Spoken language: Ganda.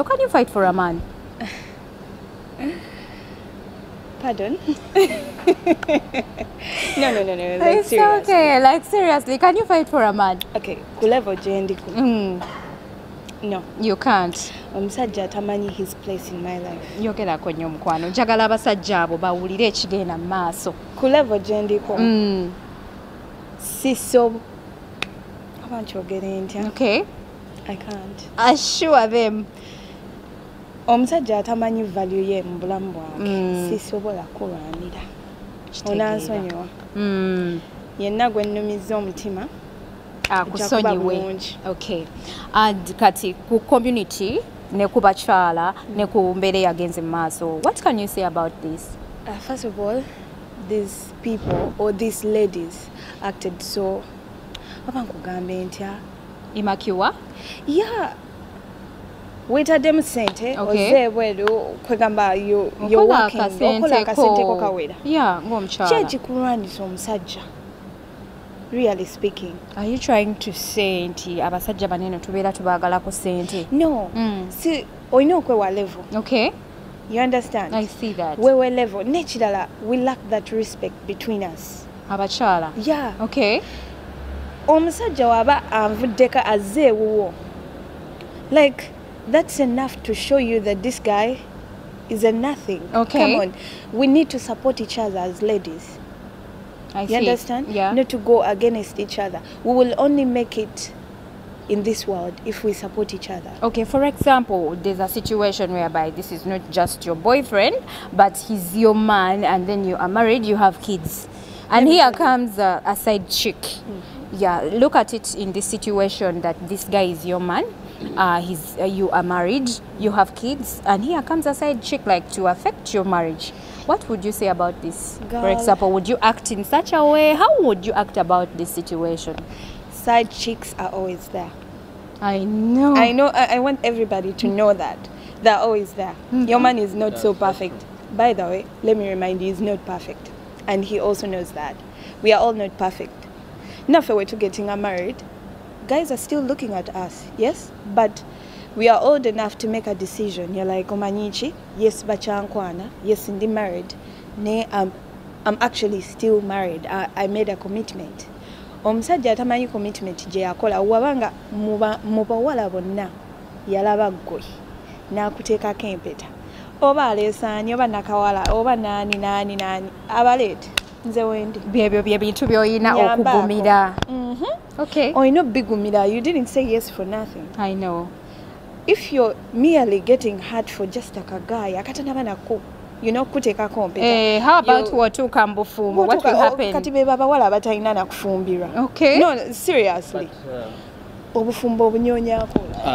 How can you fight for a man? Pardon? No. Like, It's seriously. okay. Like, seriously, can you fight for a man? Okay, kulevo jendiku. No. You can't. Omusajja atamanyi his place in my life. Yogera kwenye omukwano. Njagala abasajja abo bawulire ekigenda mu maaso. Kulevo jendiku. Siso. Abankyogere ntya? Okay. I can't. Assure them. Omusajja atamanyi value ye mu bulamu bwange sisobola kulwanira. Onansonyiwa. Yenna gwe nnumiza omutima. Akusonyiwe. Okay. And kati ku community ne ku bakyala ne ku mbere yagenze mu maaso. What can you say about this? First of all, these people or these ladies acted so abankugambe ntya? Immaculate? Yeah. Wetademu sente oze bweru kwegamba you're working okola akasente ko kawera. Yeah, ng'omukyala. Kye kikulwanisa omusajja. Really speaking. Are you trying to say nti abasajja banene tubeera tubaagalako sente? No. Si oyina okwewa level. Okay. You understand? I see that. Wewe level. Nekirala, we lack that respect between us. Abakyala? Yeah. Okay. Omusajja waba anvuddeko azze ewuwo. Like, that's enough to show you that this guy is a nothing. Okay. Come on. We need to support each other as ladies. I see. You understand? Yeah. Not to go against each other. We will only make it in this world if we support each other. Okay, for example, there's a situation whereby this is not just your boyfriend, but he's your man, and then you are married, you have kids. And here comes a side chick. Yeah, look at it in this situation that this guy is your man. You are married, you have kids, and here comes a side chick like to affect your marriage. What would you say about this? Girl. For example, would you act in such a way? How would you act about this situation? Side chicks are always there. I know. I want everybody to know that. They're always there. Your man is not so perfect. By the way, let me remind you, he's not perfect. And he also knows that. We are all not perfect. Now if we're getting married, guys are still looking at us, yes? But we are old enough to make a decision. You're like, Omanyichi, yes, bachankwana, yes, ndi married. Ne, I'm actually still married. I made a commitment. Omusajja atamanyi commitment gye yakola wabanga mubawala bonna yalaba ggwe n'akuteekako empeta. Oba aleesaani, oba nakawala, oba naani abaleete nze wendi. Byebyo bye bintu by'olina okugumira. Okay. Oyina obbigumira. You didn't say yes for nothing. I know. If you're merely getting hurt for just a kagaya, akatanaba nako, you know, kuteekako mpeta. How about watuuka mu bufumbo? What will happen? Kati be babawala abatalina na kufumbirwa. Okay. No, seriously. Obufumbo obunyonyaako.